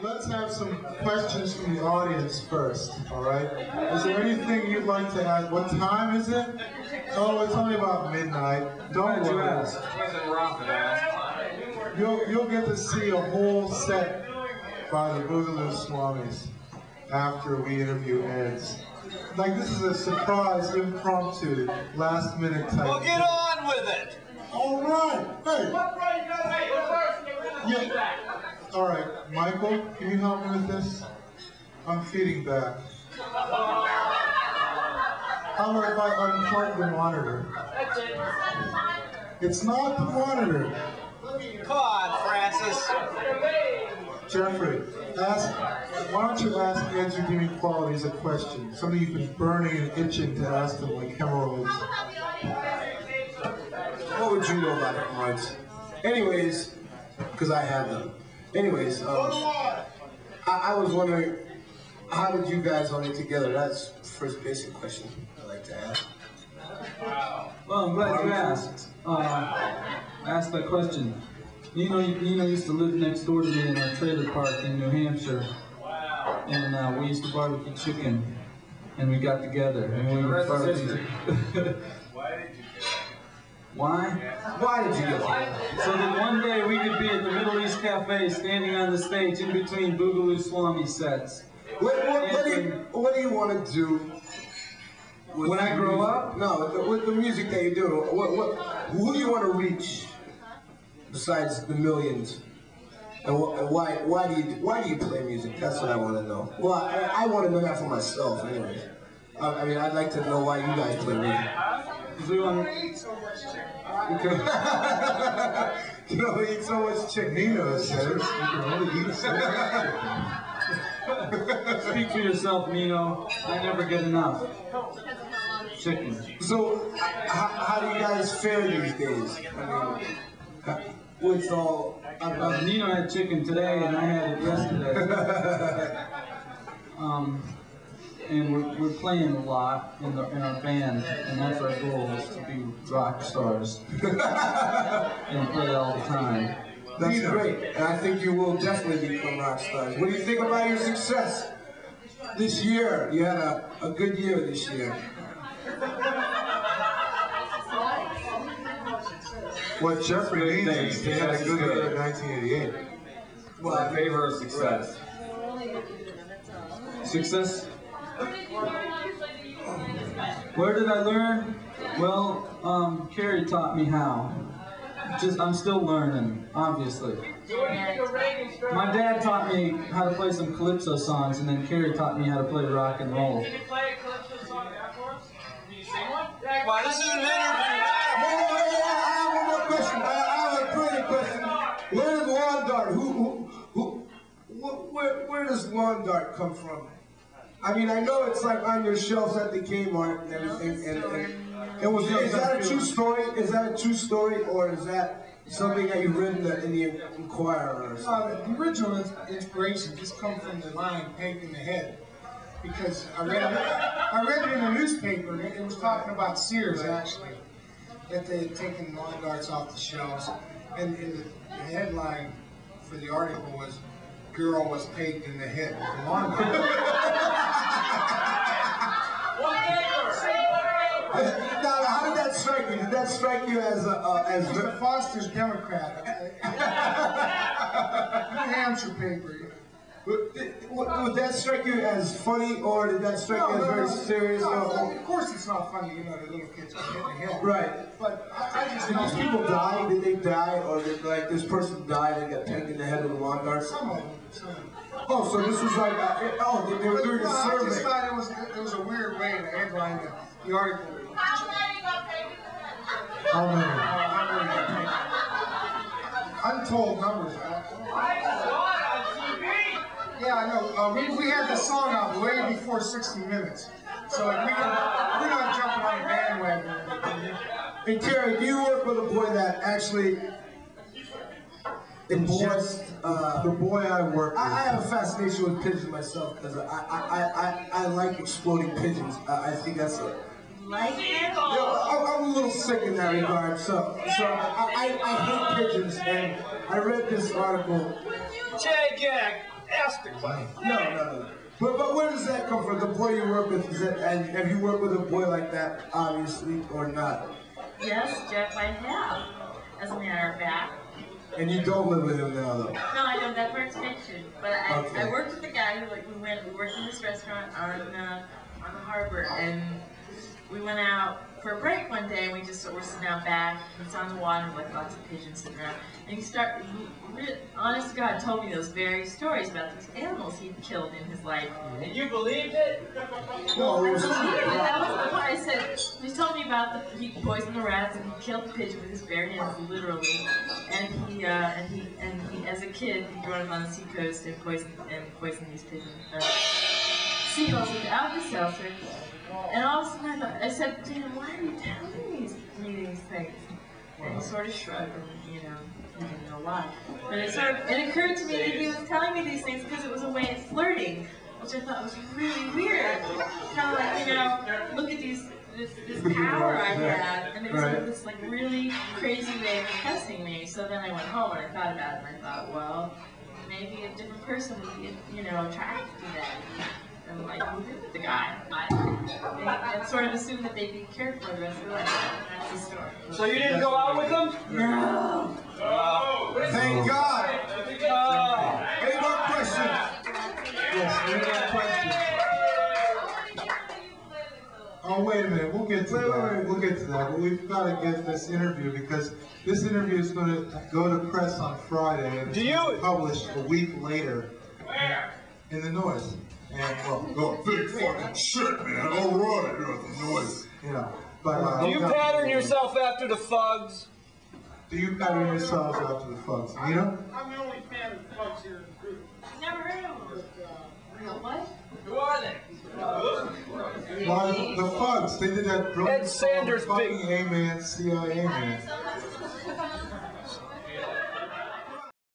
let's have some questions from the audience first, all right? Is there anything you'd like to add? What time is it? Oh, it's only about midnight. Don't worry. You'll get to see a whole set by the Boogaloo Swamis after we interview ends. Like, this is a surprise, impromptu, last-minute type. Well, get on with it! All right. Hey. Yeah. All right, Michael, can you help me with this? I'm feeding back. How about if I unplug the monitor? It's not the monitor. Come on, Francis. Jeffrey, why don't you ask Ed's Redeeming Qualities a question? Something you've been burning and itching to ask them, like hemorrhoids. What would you know about hemorrhoids? Anyways, because I have them. Anyways, I was wondering, how did you guys all get together? That's the first basic question I'd like to ask. Well, I'm glad you asked. Asked that question. Neno used to live next door to me in our trailer park in New Hampshire. And we used to barbecue chicken. And we got together. And we were barbecuing. Why? Why did you get together? So that one day we could be at the Middle East Cafe standing on the stage in between Boogaloo Swami sets. What do you want to do when I grow up? No, with the music that you do. Who do you want to reach besides the millions? And why do you play music? That's what I want to know. Well, I want to know that for myself, anyways. I mean, I'd like to know why you guys play music. Because we want to eat so much chicken. You don't eat so much chicken. Neno says you can only eat so much chicken. Speak for yourself, Neno. I never get enough. Chicken. So, how do you guys fare these days? I mean, what's all... Neno had chicken today, and I had it yesterday. And we're playing a lot in our band, and that's our goal, is to be rock stars and play all the time. That's great, and I think you will definitely become rock stars. What do you think about your success this year? You had a good year this year. What Jeffrey means is they had a good year in 1988. Well, in favor of success. Success? Where did I learn? Well, Carrie taught me how. I'm still learning, obviously. My dad taught me how to play some calypso songs, and then Carrie taught me how to play rock and roll. Can you play a calypso song for us? Can you sing one? Why, this is an interview. I have one more question. I have a brilliant question. Where does lawn dart? Where does lawn dart come from? I mean, I know it's like on your shelves at the Kmart and everything. And is that a true story? Is that a true story, or is that something that you read in the Inquirer or something? The original inspiration just comes from the line "Paint in the Head," because I read it in a newspaper, and it was talking about Sears actually, that they had taken lawn darts off the shelves, and the headline for the article was "Girl was painted in the head with a lawn dart." Now, how did that strike you? Did that strike you as Mr. Foster's Democrat, New Hampshire paper? Would that strike you as funny, or did that strike you as very serious? No, of course it's not funny, you know, the little kids get hit in the head. Right. But I just Did these people die? Did they die, or did like this person died and got pegged in the head with a lawn dart? Some of them. Oh, so this was like, they were doing a survey. I just thought it was a weird way to headline the article. How many? Untold numbers. Yeah, I know. We had the song out way before 60 Minutes. So like, we're not jumping on a bandwagon. Hey, Carrie, do you work with a boy that actually ingest? The boy I work with. I have a fascination with pigeons myself, because I like exploding pigeons. I think that's a... I'm a little sick in that regard, so I hate pigeons, and I read this article. J-Gag, Ask the question. No. But where does that come from? The boy you work with, and have you worked with a boy like that, obviously, or not? Yes, Jeff, I have. As a matter of fact. And you don't live with him now, though? No, I don't. That part's fiction. But I Okay. worked with a guy who, like, we worked in this restaurant on the harbor, and we went out for a break one day, and we just were sitting out back. It's on the water, like lots of pigeons sitting around. And honest to God, told me those very stories about these animals he'd killed in his life. And you believed it? No, it was That was the point. I said, he told me about he poisoned the rats and he killed the pigeon with his bare hands, literally. And he as a kid, he'd run on the seacoast and poisoned these pigeons, seagulls with Alka-Seltzer. And all of a sudden I said, Dan, why are you telling me these things? And he sort of shrugged and, he didn't know why. But it occurred to me that he was telling me these things because it was a way of flirting, which I thought was really weird. Kind of like, look at this power I have, and it was like this like really crazy way of impressing me. So then I went home and I thought about it, and I thought, well, maybe a different person would be, attracted to that. And like move in with the guy. And sort of assume that they'd be cared for the rest of their life. That's the story. So you didn't go out with them? No. Thank God. Any more questions? Yes, any more questions? Oh, wait a minute. We'll get to that. We'll get to that. But we've got to get this interview because this interview is going to go to press on Friday and it's going to be published a week later. Where? In the Noise. And Oh, big fucking shit, man. All right, you're at the Noise. But do you pattern yourself after the thugs? Do you pattern yourselves after the thugs? Neno? I'm the only fan of the thugs here in the group. Never heard of them. What? Who are they? Well, the thugs. They did that brilliant Ed Sanders' fucking big A-Man, CIA man.